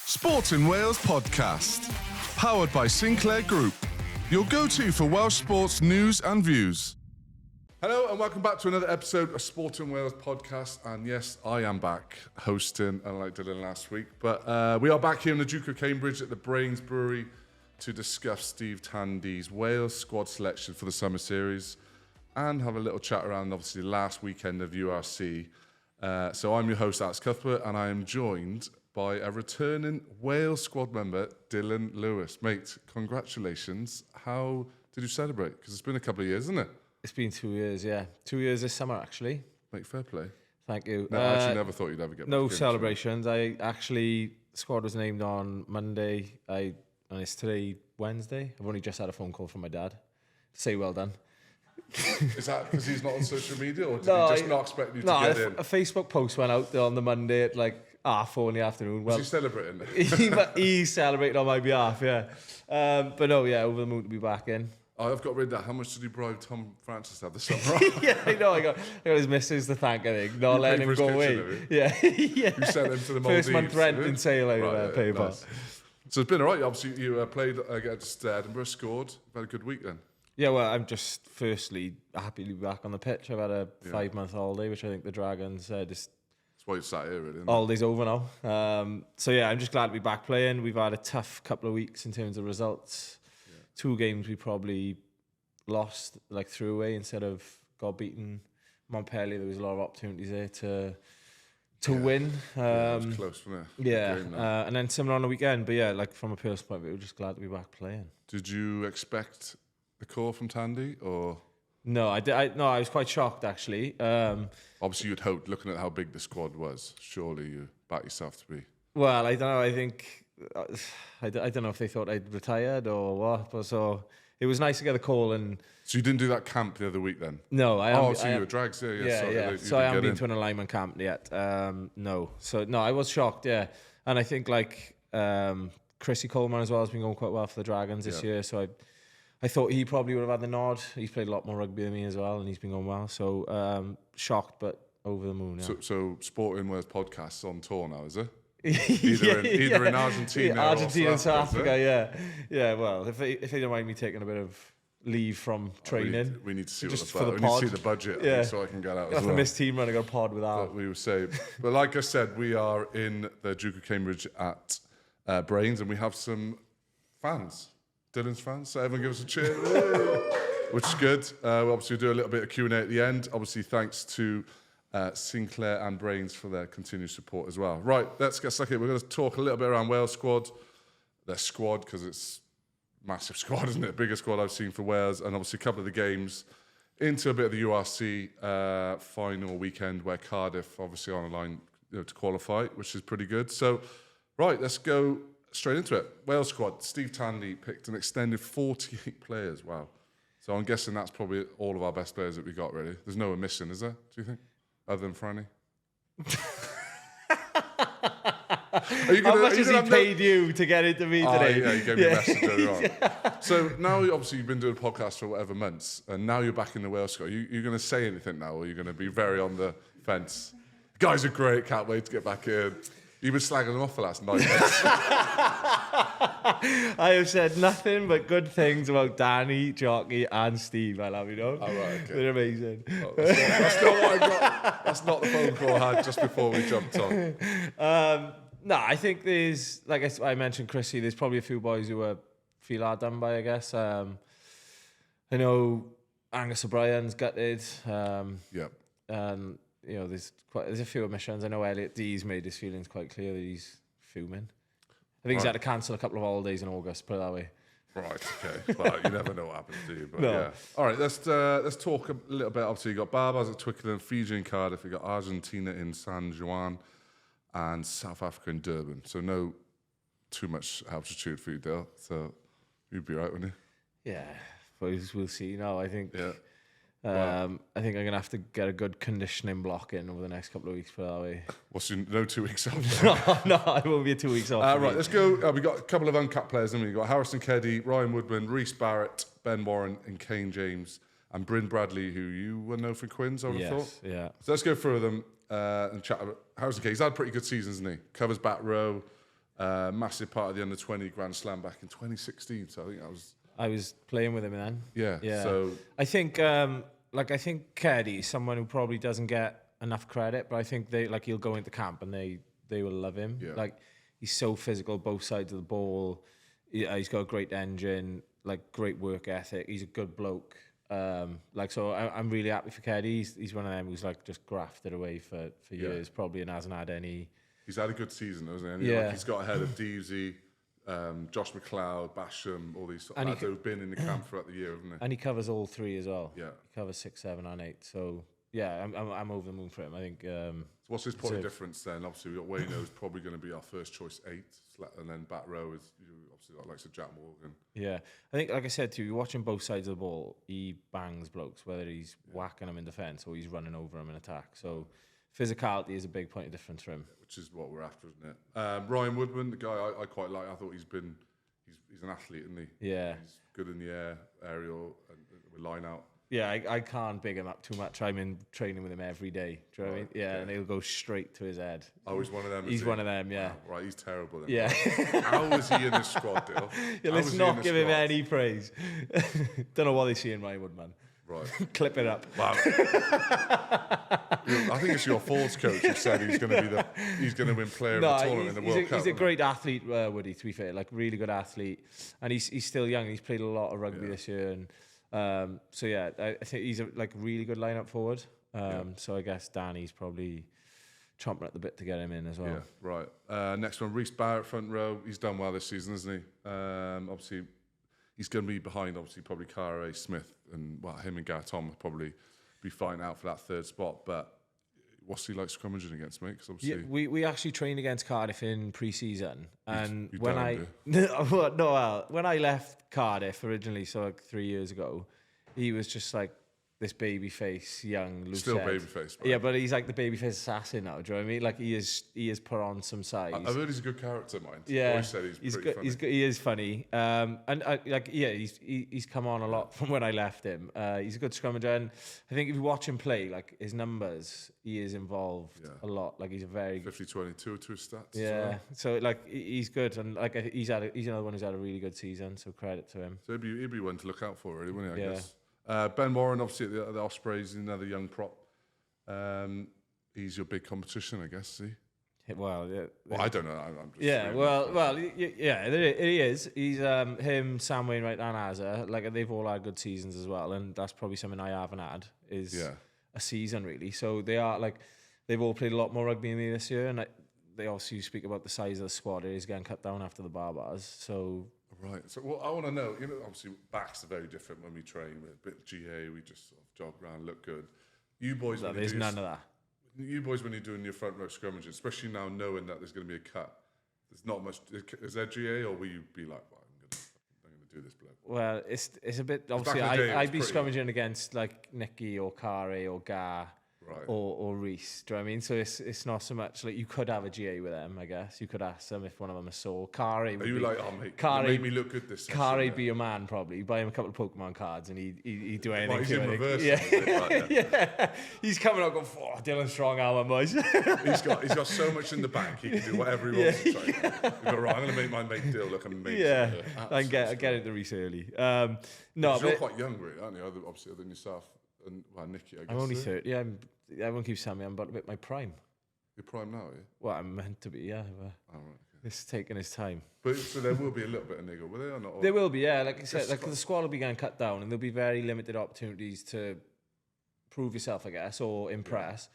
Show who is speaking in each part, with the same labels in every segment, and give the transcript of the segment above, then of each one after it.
Speaker 1: Sport in Wales podcast, powered by Sinclair Group, your go-to for Welsh sports news and views. Hello and welcome back to another episode of Sport in Wales podcast. And yes, I am back hosting, unlike Dillon last week. But we are back here in the Duke of Cambridge at the Brains Brewery to discuss Steve Tandy's Wales squad selection for the summer series and have a little chat around, obviously, the last weekend of URC. So I'm your host, Alex Cuthbert, and I am joined by a returning Wales squad member, Dillon Lewis. Mate, congratulations. How did you celebrate? Because it's been a couple of years, isn't it?
Speaker 2: It's been 2 years, yeah. 2 years this summer, actually.
Speaker 1: Mate, fair play.
Speaker 2: Thank you.
Speaker 1: No, I actually never thought you'd ever get
Speaker 2: no
Speaker 1: back in,
Speaker 2: celebrations. Squad was named on Monday, and it's today, Wednesday. I've only just had a phone call from my dad to say well done.
Speaker 1: Is that because he's not on social media, or did he just not expect you to get in?
Speaker 2: A Facebook post went out on the Monday at like 4:30 in the afternoon.
Speaker 1: Was he celebrating?
Speaker 2: he celebrated on my behalf, yeah. But no, yeah, over the moon to be back in.
Speaker 1: I've got rid of that. How much did you bribe Tom Francis to have this summer?
Speaker 2: Yeah, I know. I got his missus to thank, I think. Not letting him go away. Yeah. Yeah.
Speaker 1: You sent him to the Maldives.
Speaker 2: First month rent in sale out of PayPal. Nice.
Speaker 1: So it's been all right. Obviously, you played against Edinburgh, scored. Had a good week then.
Speaker 2: Yeah, well, I'm just firstly happy to be back on the pitch. I've had a 5-month holiday, which I think the Dragons just...
Speaker 1: That's why you sat here, really.
Speaker 2: Holiday's over now. So yeah, I'm just glad to be back playing. We've had a tough couple of weeks in terms of results. Yeah. 2 games we probably lost, like threw away instead of got beaten. Montpellier, there was a lot of opportunities there to win.
Speaker 1: It was close, wasn't it?
Speaker 2: Yeah, and then similar on the weekend. But yeah, like from a personal point of view, we're just glad to be back playing.
Speaker 1: Did you expect the call from Tandy, or...?
Speaker 2: No, I was quite shocked, actually.
Speaker 1: Obviously, you'd hoped, looking at how big the squad was, surely you back yourself to be...
Speaker 2: Well, I don't know. I think... I don't know if they thought I'd retired or what, but so... It was nice to get a call and...
Speaker 1: So you didn't do that camp the other week then?
Speaker 2: No,
Speaker 1: you were drags,
Speaker 2: yeah. So I haven't been to an alignment camp yet. No. So, no, I was shocked, yeah. And I think, like, Chrissy Coleman as well has been going quite well for the Dragons this year, so I thought he probably would have had the nod. He's played a lot more rugby than me as well, and he's been going well. So, shocked, but over the moon, yeah.
Speaker 1: So Sport in Wales podcast's on tour now, is it? Either in Argentina or
Speaker 2: South Africa, yeah. Well, if they don't mind me taking a bit of leave from training,
Speaker 1: we need to see
Speaker 2: just
Speaker 1: we need to see the budget, so I can get out as well.
Speaker 2: I miss team running a pod without.
Speaker 1: We would say, but like I said, we are in the Duke of Cambridge at Brains, and we have some fans, Dillon's fans. So everyone give us a cheer, which is good. We'll obviously do a little bit of Q&A at the end. Obviously, thanks to Sinclair and Brains for their continued support as well. Right, let's get stuck in. We're going to talk a little bit around Wales squad, their squad, because it's a massive squad, isn't it? Biggest squad I've seen for Wales, and obviously a couple of the games into a bit of the URC final weekend where Cardiff obviously on a line to qualify, which is pretty good. So, right, let's go straight into it. Wales squad, Steve Tandy picked an extended 48 players. Wow. So I'm guessing that's probably all of our best players that we got, really. There's no one missing, is there, do you think? Other than Franny?
Speaker 2: How much has he paid you to get into me today?
Speaker 1: Yeah, he gave me a message earlier on. So now, obviously, you've been doing a podcast for whatever months, and now you're back in the Wales squad. You're going to say anything now, or you're going to be very on the fence? Guys are great, can't wait to get back in. You've been slagging them off the last 9 months.
Speaker 2: I have said nothing but good things about Danny, Jockey, and Steve. I love you know.
Speaker 1: Oh, right, okay.
Speaker 2: They're amazing.
Speaker 1: Oh, that's not what I got. That's not the phone call I had just before we jumped on.
Speaker 2: No, I think there's, like I mentioned, Chrissy, there's probably a few boys who feel hard done by, I guess. I know Angus O'Brien's gutted. And there's a few omissions. I know Elliot D's made his feelings quite clear that he's fuming. I think he's had to cancel a couple of holidays in August, put it that way.
Speaker 1: Right, okay. Well, you never know what happens, do you? But
Speaker 2: no.
Speaker 1: Yeah. All right, let's talk a little bit. Obviously, you got Barbars at Twickenham, Fiji in Cardiff, you got Argentina in San Juan, and South Africa in Durban. So no too much altitude for you, Dale. So you'd be right, wouldn't you?
Speaker 2: Yeah, we'll see. No, I think...
Speaker 1: Yeah.
Speaker 2: I think I'm going to have to get a good conditioning block in over the next couple of weeks, put it that way.
Speaker 1: What's no 2 weeks off?
Speaker 2: No, I won't be 2 weeks off.
Speaker 1: Right, let's go. We've got a couple of uncapped players, haven't we? We've got Harrison Keddy, Ryan Woodman, Rhys Barrett, Ben Warren, and Kane James, and Bryn Bradley, who you will know from Quins, I would have thought.
Speaker 2: Yeah.
Speaker 1: So let's go through them and chat about Harrison Keddy. He's had a pretty good season, hasn't he? Covers back row. Massive part of the under-20 Grand Slam back in 2016. So I think
Speaker 2: I was playing with him then.
Speaker 1: Yeah. So
Speaker 2: I think, I think Keddy's someone who probably doesn't get enough credit, but I think he'll go into camp and they will love him.
Speaker 1: Yeah.
Speaker 2: Like, he's so physical, both sides of the ball. He's got a great engine, like great work ethic. He's a good bloke. So I'm really happy for Keddy. He's one of them who's like just grafted away for years, probably, and hasn't had any.
Speaker 1: He's had a good season, hasn't he? Like, he's got ahead of Deasy, Josh McLeod, Basham, all these lads who've been in the camp throughout the year, haven't they?
Speaker 2: And he covers all three as well.
Speaker 1: Yeah,
Speaker 2: he covers 6, 7, and 8. So yeah, I'm over the moon for him. I think.
Speaker 1: So what's his point of difference then? Obviously, we've got Wayne who's probably going to be our first choice 8, and then back row is obviously got like Jack Morgan.
Speaker 2: Yeah, I think, like I said to you, you're watching both sides of the ball. He bangs blokes, whether he's whacking them in defence or he's running over them in attack. So physicality is a big point of difference for him.
Speaker 1: Which is what we're after, isn't it? Ryan Woodman, the guy I quite like. I thought he's an athlete, isn't he?
Speaker 2: Yeah.
Speaker 1: He's good in the air, aerial, and with line out.
Speaker 2: Yeah, I can't big him up too much. I'm in training with him every day. Do you know what I mean? Yeah, and he'll go straight to his head.
Speaker 1: Oh, he's one of them.
Speaker 2: He's one of them, yeah.
Speaker 1: Wow, right, he's terrible. Then.
Speaker 2: Yeah.
Speaker 1: How is he in this squad, Dill?
Speaker 2: Yeah, let's not give him any praise. Don't know what they see in Ryan Woodman.
Speaker 1: Right.
Speaker 2: Clip it up.
Speaker 1: Wow. I think it's your forwards coach who said he's going to win player of the tournament in the World Cup.
Speaker 2: He's a great athlete, Woody, to be fair. Like, really good athlete. And he's still young. He's played a lot of rugby this year. And so, yeah, I think he's a really good lineup forward. So I guess Danny's probably chomping at the bit to get him in as well.
Speaker 1: Yeah, right. Next one, Reece Barrett, front row. He's done well this season, hasn't he? Obviously, he's going to be behind, obviously, Cara Smith, and him and Gareth Tom will probably be fighting out for that third spot. But what's he like scrummaging against, mate? Cause obviously
Speaker 2: we actually trained against Cardiff in pre-season, and
Speaker 1: you
Speaker 2: when when I left Cardiff originally, so like 3 years ago, he was just like this baby-face, young, loose
Speaker 1: still baby-face.
Speaker 2: Yeah, but he's like the baby-face assassin now. Do you know what I mean? Like, he is put on some size.
Speaker 1: I've heard he's a good character, mind.
Speaker 2: Yeah,
Speaker 1: always said he's pretty funny.
Speaker 2: He is funny. He's come on a lot from when I left him. He's a good scrummager, and I think if you watch him play, like his numbers, he is involved a lot. Like, he's a very
Speaker 1: 50-22 to his stats.
Speaker 2: Yeah, so like he's good, and like he's another one who's had a really good season. So credit to him.
Speaker 1: So he'd be one to look out for, really, wouldn't he? I guess. Ben Warren, obviously at the Ospreys, another young prop. He's your big competition, I guess. See.
Speaker 2: Well,
Speaker 1: I don't know. I'm just
Speaker 2: he is. He's him, Sam Wainwright, and Azza. Like, they've all had good seasons as well, and that's probably something I haven't had is a season really. So they are like they've all played a lot more rugby than me this year, and they also speak about the size of the squad. It is getting cut down after the barbars. So.
Speaker 1: Right. So, I want to know, obviously backs are very different when we train. We're a bit GA, we just sort of jog around, look good. You boys,
Speaker 2: there's none of that.
Speaker 1: You boys, when you're doing your front row scrummaging, especially now knowing that there's going to be a cut, there's not much. Is there GA, or will you be like, well, I'm going to do this bloke?
Speaker 2: Well, it's a bit, obviously, I'd be scrummaging against like Nicky or Kari or Gar.
Speaker 1: Right.
Speaker 2: Or Reese, do you know what I mean? So it's not so much like you could have a GA with them, I guess. You could ask them if one of them is sore. Kari would
Speaker 1: you like, mate, you made me look good this session.
Speaker 2: Kari'd be your man, probably. Buy him a couple of Pokemon cards and he'd do anything.
Speaker 1: He's in reverse.
Speaker 2: Yeah. He's coming up going, Dillon Strong Alman, boys.
Speaker 1: he's got so much in the bank, he can do whatever he wants to try. Right, I'm going to make my mate Dill look amazing. Yeah,
Speaker 2: I can get into Reese early.
Speaker 1: No, you're quite young, really, aren't you? Obviously, other than yourself. And Nicky, I guess.
Speaker 2: I'm only 30. Everyone keeps telling me I'm about to hit my prime.
Speaker 1: You're prime now, are you?
Speaker 2: Well, I'm meant to be, yeah. But
Speaker 1: right, okay.
Speaker 2: It's taking its time.
Speaker 1: But so there will be a little bit of niggle, will there or not?
Speaker 2: There will be, yeah. Like I said, like the squad will be getting cut down, and there'll be very limited opportunities to prove yourself, I guess, or impress.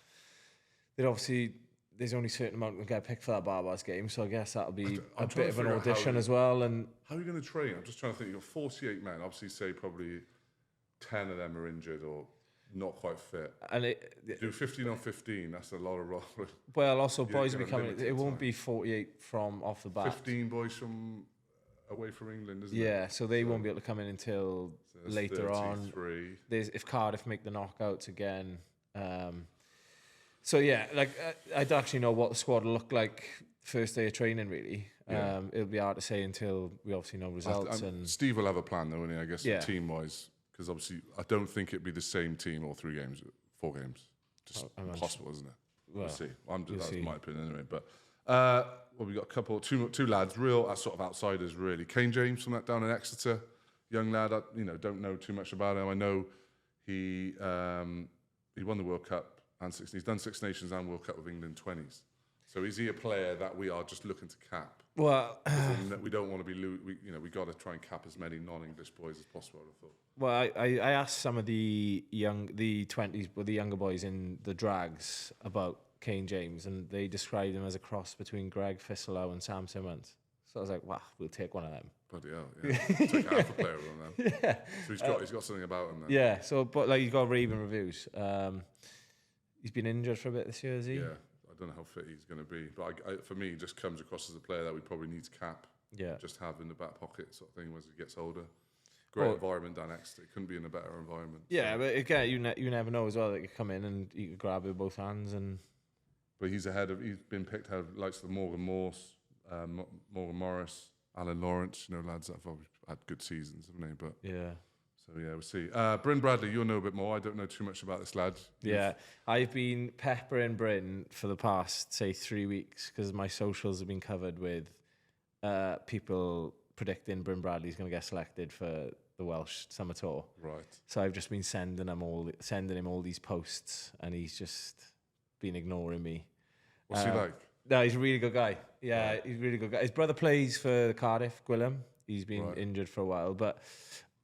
Speaker 2: Then obviously there's only a certain amount that get picked for that Barbars game, so I guess that'll be a bit of an audition as well. And
Speaker 1: how are you going to train? I'm just trying to think. You've got 48 men. Obviously, say probably 10 of them are injured or not quite fit. And do 15 on 15. That's a lot of roll.
Speaker 2: Well, also boys will be coming. It won't be 48 from off the bat.
Speaker 1: 15 boys from away from England, isn't it?
Speaker 2: Yeah, so they won't be able to come in until later 33. On. If Cardiff make the knockouts again. So yeah, like I'd actually know what the squad will look like first day of training. Really, it'll be hard to say until we obviously know results. And
Speaker 1: Steve will have a plan, though, won't he? I guess team wise. Because obviously, I don't think it'd be the same team all 4 games. Just impossible, isn't it? We'll see. That's my opinion anyway. But Well, we got two lads, real sort of outsiders, really. Kane James from that down in Exeter, young lad. I don't know too much about him. I know he won the World Cup and he's done Six Nations and World Cup with England 20s. So is he a player that we are just looking to cap?
Speaker 2: Well,
Speaker 1: we don't want to be. We got to try and cap as many non-English boys as possible. I thought.
Speaker 2: Well, I asked some of the 20s, or the younger boys in the drags about Kane James, and they described him as a cross between Greg Fisselow and Sam Simmons. So I was like, wow, we'll take one of them.
Speaker 1: Bloody hell, yeah. Take half a player on them. Yeah. So he's got something about him then.
Speaker 2: Yeah, so, but like, he's got raving reviews. He's been injured for a bit this year, has he?
Speaker 1: Yeah, I don't know how fit he's going to be. But for me, he just comes across as a player that we probably need to cap.
Speaker 2: Yeah.
Speaker 1: Just have in the back pocket sort of thing as he gets older. Great environment down Exeter. It couldn't be in a better environment.
Speaker 2: Yeah, but again, you never know as well. That you come in and you can grab it with both hands and...
Speaker 1: But he's been picked ahead of likes of Morgan Morse, Morgan Morris, Alan Lawrence, lads that have had good seasons, haven't they? But
Speaker 2: yeah.
Speaker 1: So yeah, we'll see. Bryn Bradley, you'll know a bit more. I don't know too much about this lad.
Speaker 2: Yeah, I've been peppering Bryn for the past, say, 3 weeks because my socials have been covered with people predicting Bryn Bradley's going to get selected for the Welsh Summer Tour.
Speaker 1: Right.
Speaker 2: So I've just been sending him all these posts, and he's just been ignoring me.
Speaker 1: What's he like?
Speaker 2: No, he's a really good guy. Yeah, he's a really good guy. His brother plays for Cardiff, Gwilym. He's been injured for a while, but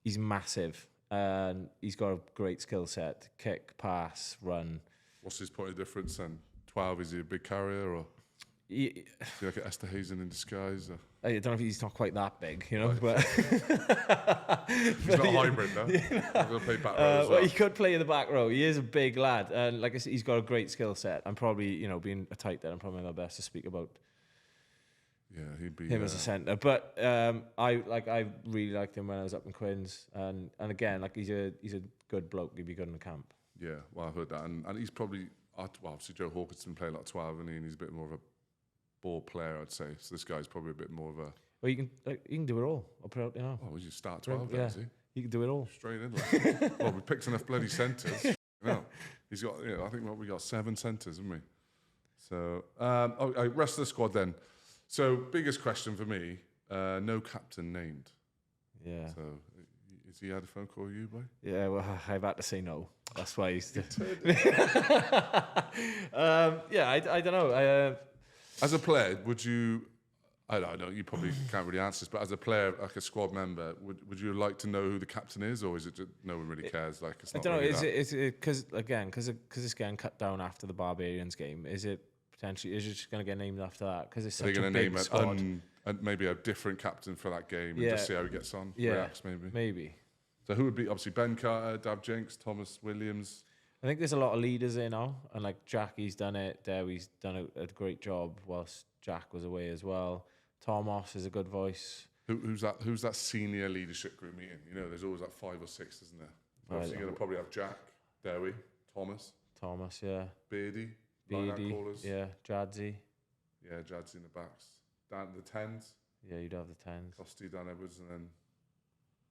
Speaker 2: he's massive. And he's got a great skill set. Kick, pass, run.
Speaker 1: What's his point of difference then? 12, is he a big carrier or... Is he like an Esther Hazen in disguise? Or?
Speaker 2: I don't know if he's not quite that big, but...
Speaker 1: He's not a hybrid, though. He's going to play back row as well.
Speaker 2: He could play in the back row. He is a big lad. And like I said, he's got a great skill set. I'm probably, being a tight end, I'm probably not best to speak about
Speaker 1: he'd be
Speaker 2: him as a centre. But I really liked him when I was up in Quins. And again, like he's a good bloke. He'd be good in the camp.
Speaker 1: Yeah, well, I've heard that. And he's probably... obviously Joe Hawkinson played a lot of 12, and he's a bit more of a ball player, I'd say. So this guy's probably a bit more of a...
Speaker 2: Well, you can do it all. I'll put it out,
Speaker 1: Oh, well, you start 12 then,
Speaker 2: yeah.
Speaker 1: is he?
Speaker 2: You can do it all.
Speaker 1: Straight in. Well, we picked enough bloody centres. He's got, I think we got 7 centres, haven't we? So, rest of the squad then. So, biggest question for me, no captain named.
Speaker 2: Yeah.
Speaker 1: So, has he had a phone call with you, boy?
Speaker 2: Yeah, well, I've had to say no. That's why he's... I don't know.
Speaker 1: As a player, would you... I don't know, you probably can't really answer this, but as a player, like a squad member, would you like to know who the captain is, or is it just no one really cares? Like it's not. I don't know.
Speaker 2: Is it because it's getting cut down after the Barbarians game? Is it just going to get named after that? Because it's such a big squad.
Speaker 1: And maybe a different captain for that game and just see how he gets on.
Speaker 2: Yeah,
Speaker 1: reacts maybe. So who would be obviously Ben Carter, Dav Jenks, Thomas Williams?
Speaker 2: I think there's a lot of leaders there now, and like Jackie's done it. Dewi's done a great job whilst Jack was away as well. Thomas is a good voice.
Speaker 1: Who's that senior leadership group meeting? There's always like 5 or 6, isn't there? Obviously, you're going to probably have Jack, Dewi, Thomas,
Speaker 2: yeah.
Speaker 1: Beardy, callers.
Speaker 2: Yeah, Jadzi.
Speaker 1: Yeah, Jadzi in the backs. Dan, the 10s.
Speaker 2: Yeah, you'd have the 10s.
Speaker 1: Costy, Dan Edwards, and then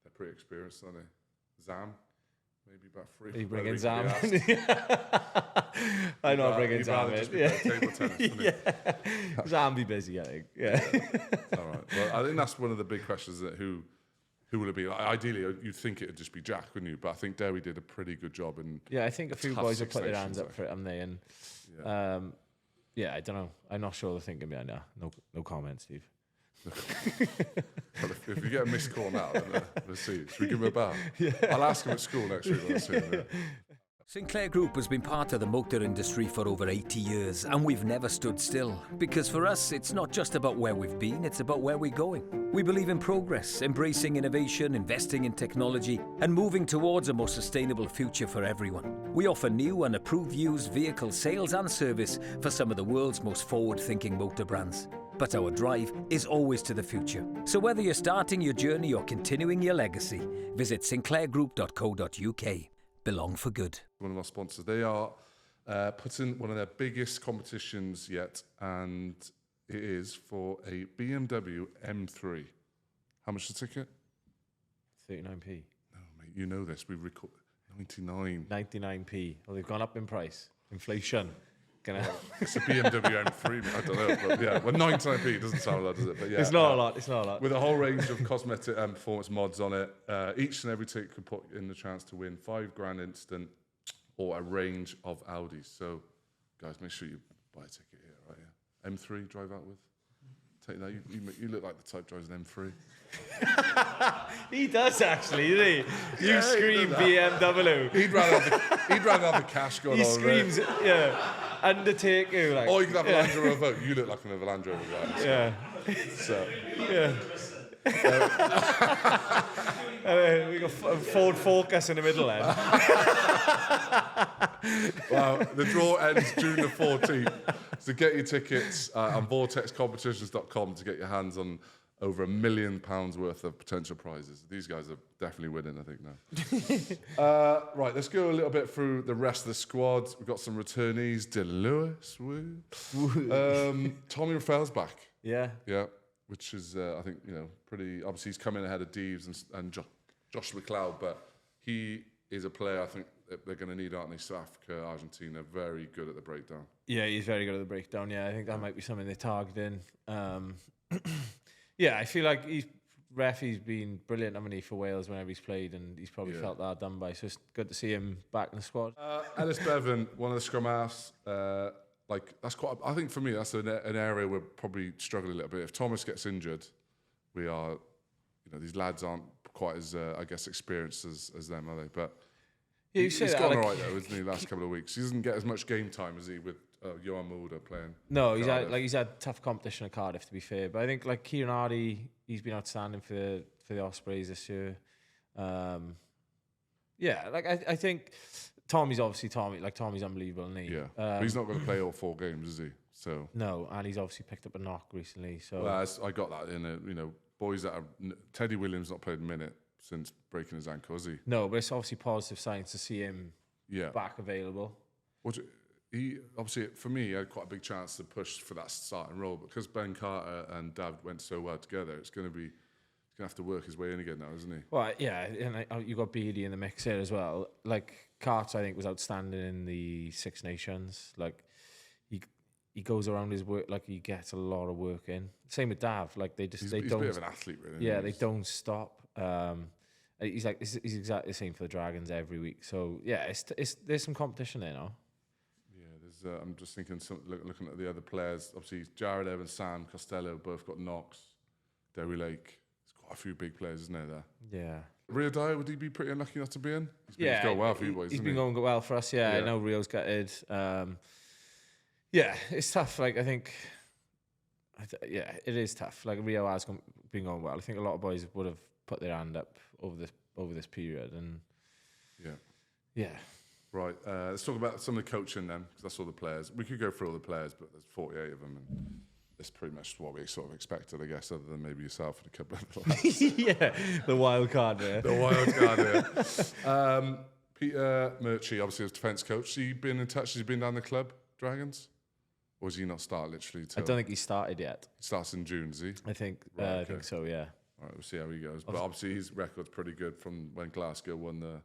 Speaker 1: they're pretty experienced, aren't they? Zam, maybe about 3.
Speaker 2: Are you bringing Zam in? I'm not bringing Zam in.
Speaker 1: Table tennis,
Speaker 2: yeah. Zam be busy, I think. Yeah.
Speaker 1: All right. Well, I think that's one of the big questions, that who will it be? Ideally, you'd think it would just be Jack, wouldn't you? But I think Dewi did a pretty good job.
Speaker 2: I think a few boys have put their hands up for it, haven't they? And I don't know. I'm not sure they're thinking behind that. No comment, Steve.
Speaker 1: Well, if we get a missed call now, then let's see. Should we give him a bow? Yeah. I'll ask him at school next week. Let's see him, yeah.
Speaker 3: Sinclair Group has been part of the motor industry for over 80 years, and we've never stood still. Because for us, it's not just about where we've been, it's about where we're going. We believe in progress, embracing innovation, investing in technology, and moving towards a more sustainable future for everyone. We offer new and approved used vehicle sales and service for some of the world's most forward-thinking motor brands. But our drive is always to the future. So whether you're starting your journey or continuing your legacy, visit sinclairgroup.co.uk. Belong for good.
Speaker 1: One of our sponsors, they are putting one of their biggest competitions yet, and it is for a BMW M3. How much is the ticket?
Speaker 2: 39p.
Speaker 1: No, mate, you know this. We record 99.
Speaker 2: 99p. Well, they've gone up in price. Inflation. Fucking hell.
Speaker 1: It's a BMW M3, I don't know. But yeah, well, 99p doesn't sound like that, does it? But yeah,
Speaker 2: It's not a lot. It's not a lot.
Speaker 1: with a whole range of cosmetic and performance mods on it. Each and every ticket could put in the chance to win $5,000 instant or a range of Audis. So, guys, make sure you buy a ticket here, right? Yeah. M3, drive out with. Take that. You look like the type drives an M3.
Speaker 2: He does actually, doesn't he? You scream BMW.
Speaker 1: He'd rather have the cash going
Speaker 2: He
Speaker 1: on.
Speaker 2: screams, yeah, Undertaker. Like,
Speaker 1: Or you could have a Land Rover. You look like another Land Rover guy.
Speaker 2: yeah,
Speaker 1: So.
Speaker 2: yeah. We got Ford Focus in the middle end.
Speaker 1: Well, the draw ends June the 14th. So get your tickets on vortexcompetitions.com to get your hands on over £1 million worth of potential prizes. These guys are definitely winning, I think, now. Right, let's go a little bit through the rest of the squad. We've got some returnees. Dillon Lewis. Woo. Tommy Raphael's back.
Speaker 2: Yeah.
Speaker 1: Yeah, which is, I think, pretty... Obviously, he's coming ahead of Deves and Josh McLeod, but he is a player I think that they're going to need, aren't they? South Africa, Argentina, very good at the breakdown.
Speaker 2: Yeah, he's very good at the breakdown. Yeah, I think that might be something they're targeting. Yeah, I feel like he's been brilliant, haven't he, for Wales whenever he's played, and he's probably felt that done by. So it's good to see him back in the squad.
Speaker 1: Ellis Bevan, one of the scrum halves. That's quite. I think for me, that's an area we're probably struggling a little bit. If Thomas gets injured, we are. These lads aren't quite as I guess experienced as them, are they? But
Speaker 2: yeah,
Speaker 1: he's gone all right though, isn't he? Last couple of weeks, he doesn't get as much game time as he with Johan Mulder playing.
Speaker 2: No, he's had tough competition at Cardiff, to be fair. But I think like Kieran Hardy, he's been outstanding for the Ospreys this year. Yeah, like I think Tommy's obviously Tommy. Like Tommy's unbelievable, isn't he?
Speaker 1: Yeah, but he's not going to play all 4 games, is he? So
Speaker 2: no, and he's obviously picked up a knock recently. So
Speaker 1: I got that in a boys that are Teddy Williams not played a minute since breaking his ankle, has he?
Speaker 2: No, but it's obviously positive signs to see him back available.
Speaker 1: He obviously, for me, he had quite a big chance to push for that starting role, but because Ben Carter and Dav went so well together, he's going to have to work his way in again now, isn't he?
Speaker 2: Well, yeah, and you got Beattie in the mix here as well. Like Carter, I think, was outstanding in the Six Nations. Like he goes around his work, like he gets a lot of work in. Same with Dav. Like he's a bit of an athlete, really. Yeah, they don't stop. He's exactly the same for the Dragons every week. So yeah, there's some competition there now.
Speaker 1: Yeah, I'm just thinking, looking at the other players. Obviously, Jared Evans, Sam Costello, both got knocks. Derry Lake. There's quite a few big players, isn't there?
Speaker 2: Yeah.
Speaker 1: Rio Dyer, would he be pretty unlucky not to be in? He's going well for you boys.
Speaker 2: He's been going well for us. Yeah, I know Rio's gutted. Yeah, it's tough. Like I think, it is tough. Like Rio has been going well. I think a lot of boys would have put their hand up over this period, and yeah.
Speaker 1: Right, let's talk about some of the coaching then, because that's all the players. We could go through all the players, but there's 48 of them, and it's pretty much what we sort of expected, I guess, other than maybe yourself and a couple of lads.
Speaker 2: Yeah, the wild card there.
Speaker 1: The wild card there. Peter Murchie, obviously, as defence coach. Has he been in touch? Has he been down the club, Dragons? Or has he not started literally?
Speaker 2: I don't think he started yet.
Speaker 1: He starts in June, does he?
Speaker 2: I think I think so, yeah.
Speaker 1: All right, we'll see how he goes. But obviously his record's pretty good from when Glasgow won the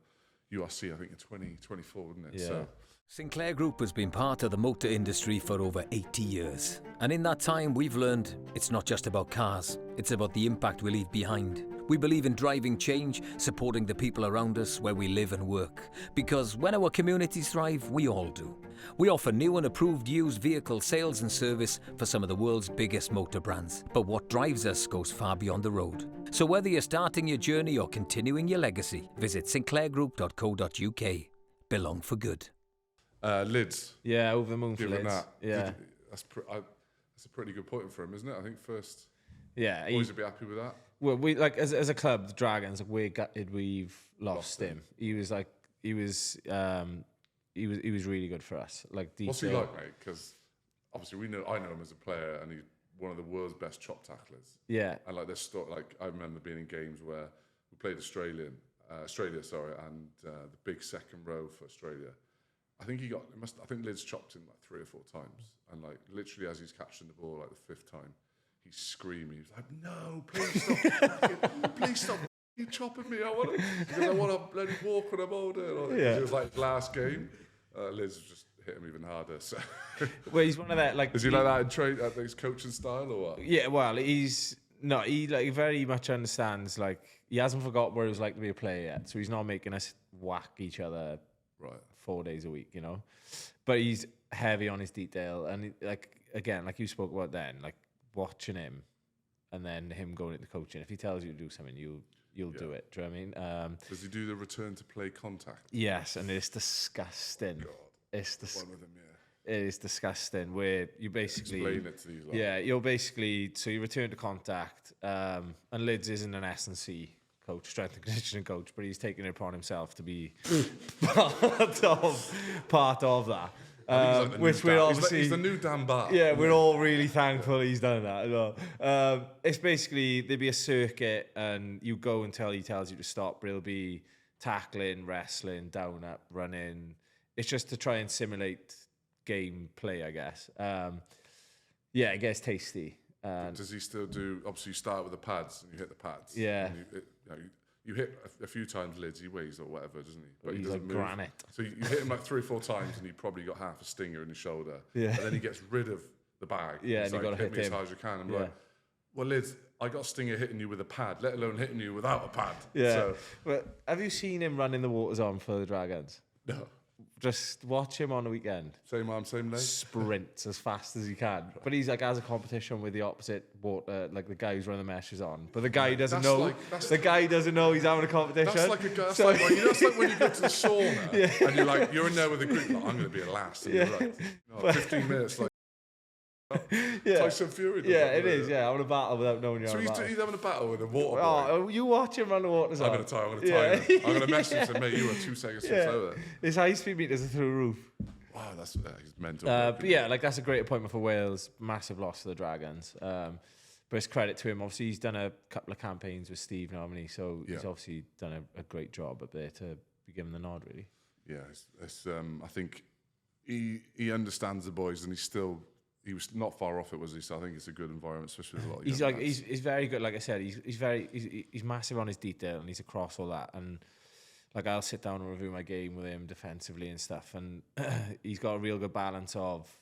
Speaker 1: URC, I think in 2024, wasn't it?
Speaker 2: Yeah.
Speaker 1: So.
Speaker 3: Sinclair Group has been part of the motor industry for over 80 years. And in that time, we've learned it's not just about cars, it's about the impact we leave behind. We believe in driving change, supporting the people around us where we live and work. Because when our communities thrive, we all do. We offer new and approved used vehicle sales and service for some of the world's biggest motor brands. But what drives us goes far beyond the road. So whether you're starting your journey or continuing your legacy, visit sinclairgroup.co.uk. Belong for good.
Speaker 1: Lids.
Speaker 2: Yeah, over the moon for
Speaker 1: Given
Speaker 2: Lids.
Speaker 1: that.
Speaker 2: Yeah.
Speaker 1: That's a pretty good point for him, isn't it? I think first.
Speaker 2: Yeah.
Speaker 1: Boys would be happy with that.
Speaker 2: Well, we like as a club, the Dragons, like we're gutted we've lost him. He was really good for us. Like
Speaker 1: What's he like, mate? Because obviously I know him as a player, and he's one of the world's best chop tacklers.
Speaker 2: Yeah.
Speaker 1: And like this story, like I remember being in games where we played Australia, and the big second row for Australia. I think I think Lids chopped him like 3 or 4 times, and like literally as he's catching the ball, like the 5th time, he's screaming. He's like, "No, please stop! Please stop! You chopping me? I want to bloody walk on a boulder." Yeah. It was like last game. Liz was just hit him even harder. So,
Speaker 2: Well, he's one of that like.
Speaker 1: is he like that in trade at his coaching style or what?
Speaker 2: Yeah, well, he like very much understands. Like he hasn't forgot what it was like to be a player yet, so he's not making us whack each other
Speaker 1: Right.
Speaker 2: 4 days a week, But he's heavy on his detail, and like again, like you spoke about then, like watching him, and then him going into coaching. If he tells you to do something, you'll do it. Do you know what I mean?
Speaker 1: Does he do the return to play contact?
Speaker 2: Yes, and it's disgusting.
Speaker 1: God.
Speaker 2: It's
Speaker 1: One with him, yeah.
Speaker 2: It is disgusting. Where you basically
Speaker 1: Explain it to these lot.
Speaker 2: yeah, you're basically so you return to contact, and Lids isn't an S&C coach, strength and conditioning coach, but he's taken it upon himself to be part of that. Which we're obviously
Speaker 1: he's the new Dan Barr.
Speaker 2: yeah, we're all really thankful he's done that as well. It's basically there'd be a circuit and you go until he tells you to stop. But it'll be tackling, wrestling, down up, running. It's just to try and simulate game play, I guess. Yeah, it gets tasty.
Speaker 1: Does he still do? Obviously, you start with the pads and you hit the pads.
Speaker 2: Yeah.
Speaker 1: And you hit a few times Lids, he weighs or whatever, doesn't he? But
Speaker 2: He's
Speaker 1: he doesn't
Speaker 2: like
Speaker 1: move.
Speaker 2: granite.
Speaker 1: So you hit him like 3 or 4 times and he probably got half a stinger in his shoulder.
Speaker 2: Yeah.
Speaker 1: And then he gets rid of the bag.
Speaker 2: Yeah,
Speaker 1: He's
Speaker 2: and you
Speaker 1: like,
Speaker 2: gotta hit
Speaker 1: me as
Speaker 2: him.
Speaker 1: hard as you can. I'm
Speaker 2: Yeah.
Speaker 1: like, well, Lids, I got a stinger hitting you with a pad, let alone hitting you without a pad.
Speaker 2: Yeah.
Speaker 1: So,
Speaker 2: But have you seen him running the waters on for the Dragons?
Speaker 1: no.
Speaker 2: Just watch him on the weekend.
Speaker 1: Same arm, same leg.
Speaker 2: Sprints as fast as he can. But he's like has a competition with the opposite water, like the guy who's running the meshes on. But the guy doesn't
Speaker 1: That's
Speaker 2: know.
Speaker 1: like- that's-
Speaker 2: The guy doesn't know he's having a competition.
Speaker 1: That's like a guy. That's like when you go to the sauna and you're in there with a group. Like, I'm going to be a last. And you're like, 15 minutes. Like,
Speaker 2: yeah.
Speaker 1: Tyson Fury. does
Speaker 2: Yeah,
Speaker 1: that,
Speaker 2: it
Speaker 1: doesn't
Speaker 2: is. Yeah, having a battle without knowing you're
Speaker 1: So
Speaker 2: having a
Speaker 1: he's
Speaker 2: battle.
Speaker 1: having a battle with a water boy.
Speaker 2: Oh, you watch him run the waters on.
Speaker 1: I'm going to tie
Speaker 2: Yeah.
Speaker 1: him. I'm going to message him and say, mate, you were 2 seconds too slow there.
Speaker 2: His high speed meters are through the roof.
Speaker 1: Wow, that's he's mental.
Speaker 2: But yeah, like that's a great appointment for Wales. Massive loss to the Dragons. But it's credit to him. Obviously, he's done a couple of campaigns with Steve now, hasn't he? So he's obviously done a great job up there to be given the nod, really.
Speaker 1: Yeah, I think he understands the boys and he was not far off it, was he? So I think it's a good environment, especially with a lot of
Speaker 2: He's
Speaker 1: young
Speaker 2: like
Speaker 1: lads.
Speaker 2: he's very good. Like I said, he's massive on his detail and he's across all that. And like I'll sit down and review my game with him defensively and stuff. And he's got a real good balance of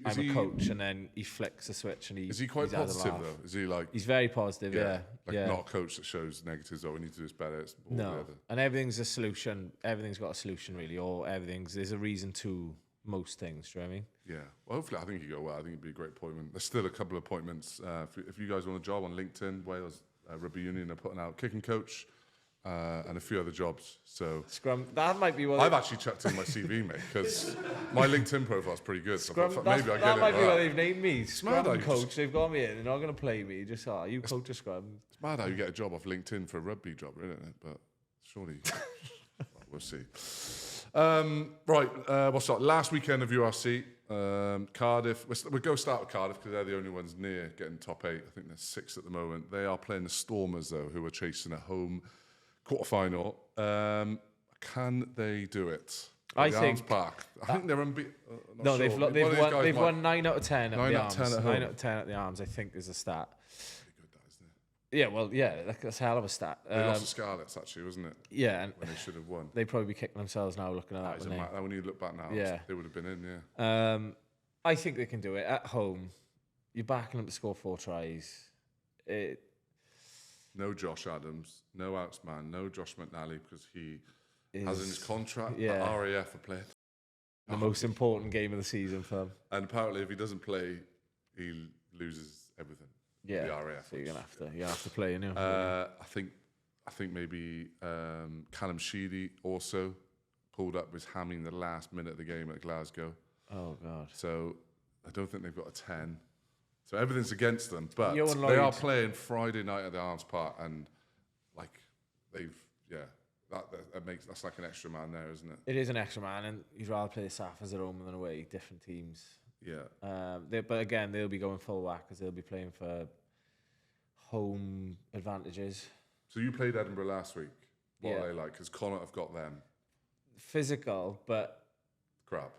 Speaker 2: I'm a coach, and then he flicks the switch and
Speaker 1: is he quite positive though? Is he like
Speaker 2: he's very positive. Yeah,
Speaker 1: not a coach that shows negatives? Oh, we need to do this better. It's all the
Speaker 2: No,
Speaker 1: other.
Speaker 2: and everything's a solution. Everything's got a solution, really, or there's a reason to most things. Do you know what I mean?
Speaker 1: Yeah. Well, hopefully, I think you go well. I think it'd be a great appointment. There's still a couple of appointments. If you guys want a job on LinkedIn, Wales Rugby Union are putting out kicking coach and a few other jobs. So
Speaker 2: Scrum. That might be what
Speaker 1: I've actually chucked in my CV, mate, because my LinkedIn profile's pretty good. So I
Speaker 2: Scrum.
Speaker 1: thought
Speaker 2: That
Speaker 1: maybe I get it.
Speaker 2: might be
Speaker 1: right.
Speaker 2: why they've named me
Speaker 1: mad
Speaker 2: Scrum
Speaker 1: how you
Speaker 2: coach.
Speaker 1: just-
Speaker 2: They've got me in. They're not going to play me. Just you coach a Scrum.
Speaker 1: It's mad how you get a job off LinkedIn for a rugby job, isn't it? But surely, well, we'll see. Right, what's up? Last weekend of URC, Cardiff. We'll go start with Cardiff because they're the only ones near getting top 8. I think they're 6 at the moment. They are playing the Stormers, though, who are chasing a home quarterfinal. Can they do it?
Speaker 2: I
Speaker 1: the
Speaker 2: think-
Speaker 1: Arms Park. I think they're unbeaten.
Speaker 2: No, they've won 9 out of 10 at
Speaker 1: 9
Speaker 2: the
Speaker 1: out of
Speaker 2: Arms.
Speaker 1: 10 at
Speaker 2: 9
Speaker 1: home.
Speaker 2: out of 10 at the Arms, I think, is the stat.
Speaker 1: Good, that, isn't it?
Speaker 2: Yeah, well, yeah, that's a hell of a stat.
Speaker 1: They lost the Scarlets, actually, wasn't it?
Speaker 2: Yeah, and
Speaker 1: When they should have won.
Speaker 2: they'd probably be kicking themselves now looking at that. wouldn't they?
Speaker 1: When you look back now,
Speaker 2: Yeah.
Speaker 1: they would have been in, yeah.
Speaker 2: I think they can do it at home. You're backing them to score 4 tries.
Speaker 1: No Josh Adams, no Outsman, no Josh McNally because he
Speaker 2: Is
Speaker 1: has in his contract
Speaker 2: yeah.
Speaker 1: that RAF are playing.
Speaker 2: the most important game of the season for them.
Speaker 1: And apparently, if he doesn't play, he loses everything.
Speaker 2: Yeah,
Speaker 1: The RAF.
Speaker 2: so you're gonna have to play, you know.
Speaker 1: I think maybe Callum Sheedy also pulled up his hammy in the last minute of the game at Glasgow.
Speaker 2: Oh God.
Speaker 1: So I don't think they've got a 10. So everything's against them. But
Speaker 2: Johan
Speaker 1: they are
Speaker 2: Lloyd.
Speaker 1: playing Friday night at the Arms Park, and like that's like an extra man there, isn't it?
Speaker 2: It is an extra man, and you'd rather play the Saffers at home than away. Different teams.
Speaker 1: Yeah.
Speaker 2: But again, they'll be going full whack because they'll be playing for home advantages.
Speaker 1: So you played Edinburgh last week. What
Speaker 2: Yeah.
Speaker 1: are they like? Because Connacht have got them.
Speaker 2: Physical, but
Speaker 1: Crap.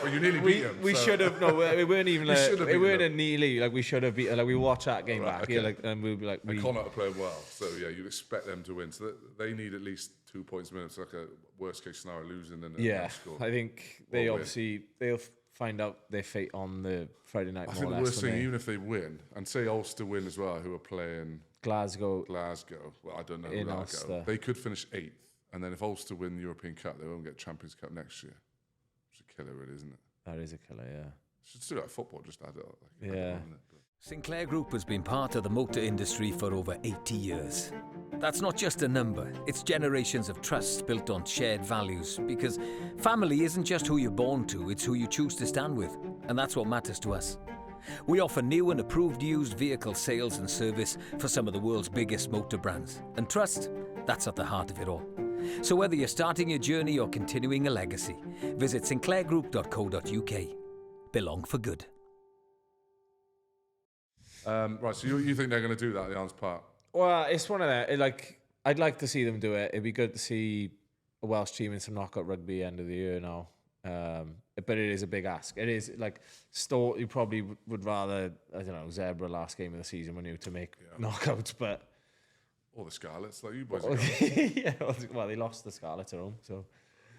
Speaker 1: Oh, you nearly beat them.
Speaker 2: We should have. No, it weren't even.
Speaker 1: should have
Speaker 2: It
Speaker 1: beaten
Speaker 2: weren't a
Speaker 1: them.
Speaker 2: nearly. Like we should have beat. Like we watched that game
Speaker 1: Right,
Speaker 2: back.
Speaker 1: okay.
Speaker 2: Yeah, like and we'll be like.
Speaker 1: And Connacht are playing well, so yeah, you'd expect them to win. So they need at least 2 points a minute. It's like a worst case scenario, losing and
Speaker 2: Yeah,
Speaker 1: score.
Speaker 2: I think
Speaker 1: Or win.
Speaker 2: they'll find out their fate on the Friday night.
Speaker 1: I
Speaker 2: more
Speaker 1: think
Speaker 2: or
Speaker 1: the
Speaker 2: less,
Speaker 1: worst
Speaker 2: when
Speaker 1: thing,
Speaker 2: they-
Speaker 1: even if they win, and say Ulster win as well, who are playing
Speaker 2: Glasgow.
Speaker 1: Glasgow. Well, I don't know who
Speaker 2: In
Speaker 1: that'll
Speaker 2: Ulster.
Speaker 1: go. They could finish 8th, and then if Ulster win the European Cup, they won't get Champions Cup next year. It's a killer, really, isn't it?
Speaker 2: That is a killer. Yeah.
Speaker 1: Should do like football, just add it. Like, add it
Speaker 2: Yeah.
Speaker 1: on, innit? But-
Speaker 3: Sinclair Group has been part of the motor industry for over 80 years. That's not just a number, it's generations of trust built on shared values, because family isn't just who you're born to, it's who you choose to stand with, and that's what matters to us. We offer new and approved used vehicle sales and service for some of the world's biggest motor brands, and trust, that's at the heart of it all. So whether you're starting your journey or continuing a legacy, visit sinclairgroup.co.uk. Belong for good.
Speaker 1: Right, so you think they're going to do that at the Arms Park?
Speaker 2: Well, it's one of them. I'd like to see them do it. It'd be good to see a Welsh team in some knockout rugby end of the year now. But it is a big ask. It is like you probably would rather, I don't know, Zebra last game of the season when you to make knockouts, but
Speaker 1: Or the Scarlets, like you boys are going.
Speaker 2: yeah, well, they lost the Scarlets at home, so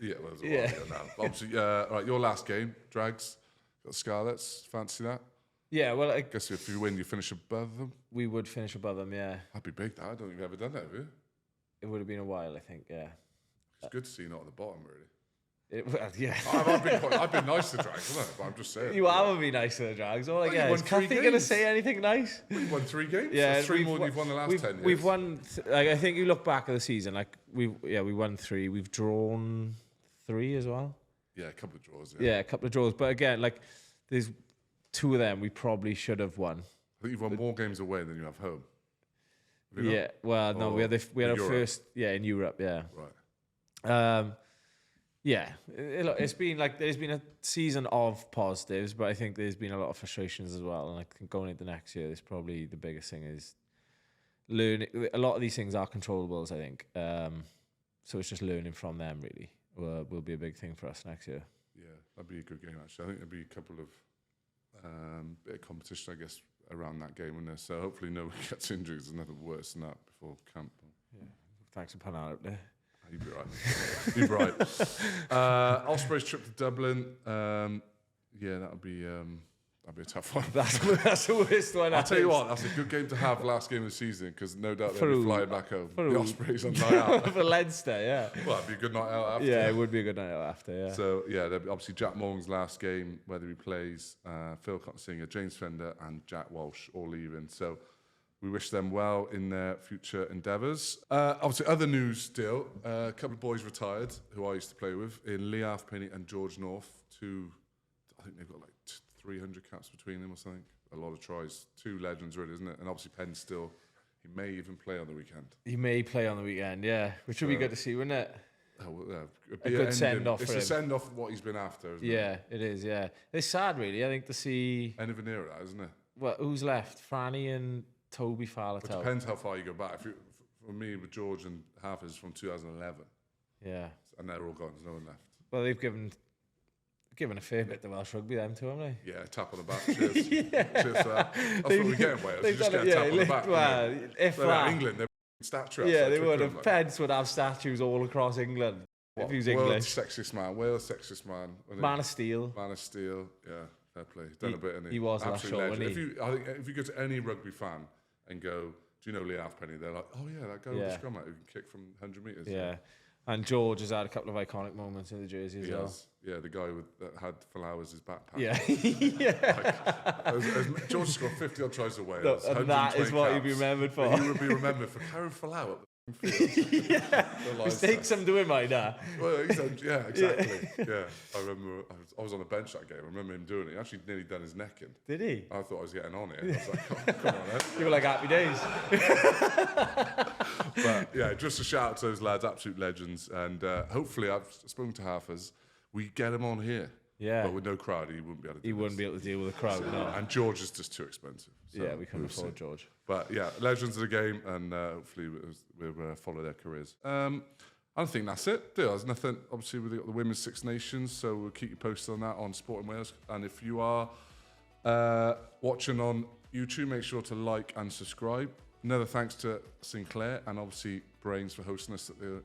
Speaker 1: Yeah, well, there's a while ago now. Obviously, right, your last game, Drags, got the Scarlets. Fancy that?
Speaker 2: yeah. Well,
Speaker 1: Guess if you win, you finish above them.
Speaker 2: we would finish above them. Yeah,
Speaker 1: That'd be big, that. I don't think you've ever done that, have you?
Speaker 2: it would have been a while, I think. Yeah,
Speaker 1: It's good to see you not at the bottom, really.
Speaker 2: yeah.
Speaker 1: I've been nice to Drags, haven't I? But I'm just saying.
Speaker 2: You haven't been nice to the Drags. All I
Speaker 1: you
Speaker 2: get
Speaker 1: won
Speaker 2: is
Speaker 1: 3
Speaker 2: Cuthbert going to
Speaker 1: games.
Speaker 2: say anything nice?
Speaker 1: You won 3 games?
Speaker 2: Yeah,
Speaker 1: That's 3
Speaker 2: we've
Speaker 1: more than
Speaker 2: won-
Speaker 1: you've won the last
Speaker 2: we've,
Speaker 1: 10 years.
Speaker 2: We've won. Like I think you look back at the season, like we won 3. We've drawn 3 as well.
Speaker 1: Yeah, a couple of draws,
Speaker 2: Yeah, a couple of draws. But again, like there's 2 of them we probably should have won.
Speaker 1: I think you've won more games away than you have home. Have you not?
Speaker 2: Yeah. Well, no, we had
Speaker 1: in
Speaker 2: our
Speaker 1: Europe?
Speaker 2: first. Yeah, in Europe. Yeah.
Speaker 1: Right.
Speaker 2: Yeah, look, it's been like there's been a season of positives, but I think there's been a lot of frustrations as well. And I think going into next year, there's probably the biggest thing is learning. A lot of these things are controllables, I think. So it's just learning from them. Really, will be a big thing for us next year.
Speaker 1: Yeah, that'd be a good game, actually. I think there'd be a couple of bit of competition, I guess, around that game, wouldn't there? So hopefully nobody gets injured. There's nothing worse than that before camp.
Speaker 2: Thanks for putting that out there.
Speaker 1: You'd be right. You'd be right. Osprey's trip to Dublin. Yeah, that'd be a tough one.
Speaker 2: That's the worst one.
Speaker 1: I'll tell you what, that's a good game to have last game of the season because no doubt they'll be
Speaker 2: For-
Speaker 1: flying back home.
Speaker 2: for-
Speaker 1: The Ospreys on night out.
Speaker 2: for Leinster, yeah.
Speaker 1: Well, it'd be a good night out after.
Speaker 2: Yeah, it would be a good night out after, yeah.
Speaker 1: So, yeah, there'll be obviously Jack Morgan's last game, whether he plays, Phil Singer, James Fender, and Jack Walsh all leaving. So, we wish them well in their future endeavours. Obviously, other news still. A couple of boys retired who I used to play with in Lee Halfpenny and George North. I think they've got like 300 caps between them or something. A lot of tries. 2 legends, really, isn't it? And obviously, Penn still, he may even play on the weekend.
Speaker 2: He may play on the weekend, yeah. Which would be good to see, wouldn't it?
Speaker 1: Oh, well, yeah, it'd
Speaker 2: A
Speaker 1: be
Speaker 2: good
Speaker 1: ending.
Speaker 2: send-off
Speaker 1: It's
Speaker 2: for
Speaker 1: a
Speaker 2: him.
Speaker 1: send-off of what he's been after, isn't it?
Speaker 2: Yeah, it is, yeah. It's sad, really, I think, to see...
Speaker 1: End of an era, that, isn't it?
Speaker 2: Well, who's left? Franny and Toby
Speaker 1: It
Speaker 2: Faletau.
Speaker 1: depends how far you go back. For me, with George and Half is from 2011,
Speaker 2: Yeah.
Speaker 1: and they're all gone. There's no one left.
Speaker 2: Well, they've given a fair bit to Welsh rugby, them two, haven't they?
Speaker 1: Yeah, tap on the back. Cheers. Cheers for that. That's what we get in Wales. You just get a tap on the back.
Speaker 2: Well, if
Speaker 1: But
Speaker 2: that...
Speaker 1: England, they're statue.
Speaker 2: Yeah, they would have. Pence would have statues all across England if he was
Speaker 1: World's
Speaker 2: English.
Speaker 1: sexiest man. Wales' sexiest man.
Speaker 2: Man of Steel.
Speaker 1: Man of Steel. Yeah, fair play. Done a bit, hasn't
Speaker 2: he was last
Speaker 1: Absolute
Speaker 2: shot,
Speaker 1: legend.
Speaker 2: wasn't
Speaker 1: I think if you go to any rugby fan and go, do you know Lee Halfpenny? They're like, oh yeah, that guy with the
Speaker 2: Yeah.
Speaker 1: scrum out who can kick from 100 metres.
Speaker 2: Yeah. And George has had a couple of iconic moments in the jersey as
Speaker 1: He
Speaker 2: well.
Speaker 1: has. Yeah, the guy that had flowers as backpack.
Speaker 2: Yeah.
Speaker 1: George scored 50 odd tries away.
Speaker 2: No, and that is what he'd be remembered for.
Speaker 1: He would be remembered for carrying Falau up the field.
Speaker 2: Mistakes I'm doing right now.
Speaker 1: Well, yeah, exactly. Yeah, I remember I was on the bench that game. I remember him doing it. He actually nearly done his neck in.
Speaker 2: Did he?
Speaker 1: I thought I was getting on it. I was like, oh, come on, then.
Speaker 2: You were like happy days.
Speaker 1: But yeah, just a shout out to those lads, absolute legends. And hopefully, I've spoken to Halfers. We get him on here.
Speaker 2: Yeah.
Speaker 1: But with no crowd, he wouldn't be able to do
Speaker 2: He wouldn't be able to deal with a crowd, no.
Speaker 1: And George is just too expensive. So
Speaker 2: Yeah, we couldn't
Speaker 1: we'll
Speaker 2: afford
Speaker 1: see.
Speaker 2: George.
Speaker 1: But yeah, legends of the game, and hopefully we'll follow their careers. I think that's it. There's nothing. Obviously, we've got the Women's Six Nations, so we'll keep you posted on that on Sport in Wales. And if you are watching on YouTube, make sure to like and subscribe. Another thanks to Sinclair and obviously Brains for hosting us at the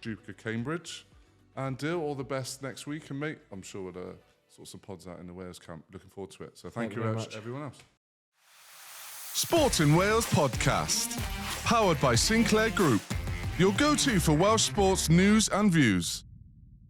Speaker 1: Duke of Cambridge. And Dill, all the best next week. And mate, I'm sure we'll sort some pods out in the Wales camp. Looking forward to it. So thank you very much, everyone else. Sport in Wales podcast, powered by Sinclair Group, your go-to for Welsh sports news and views.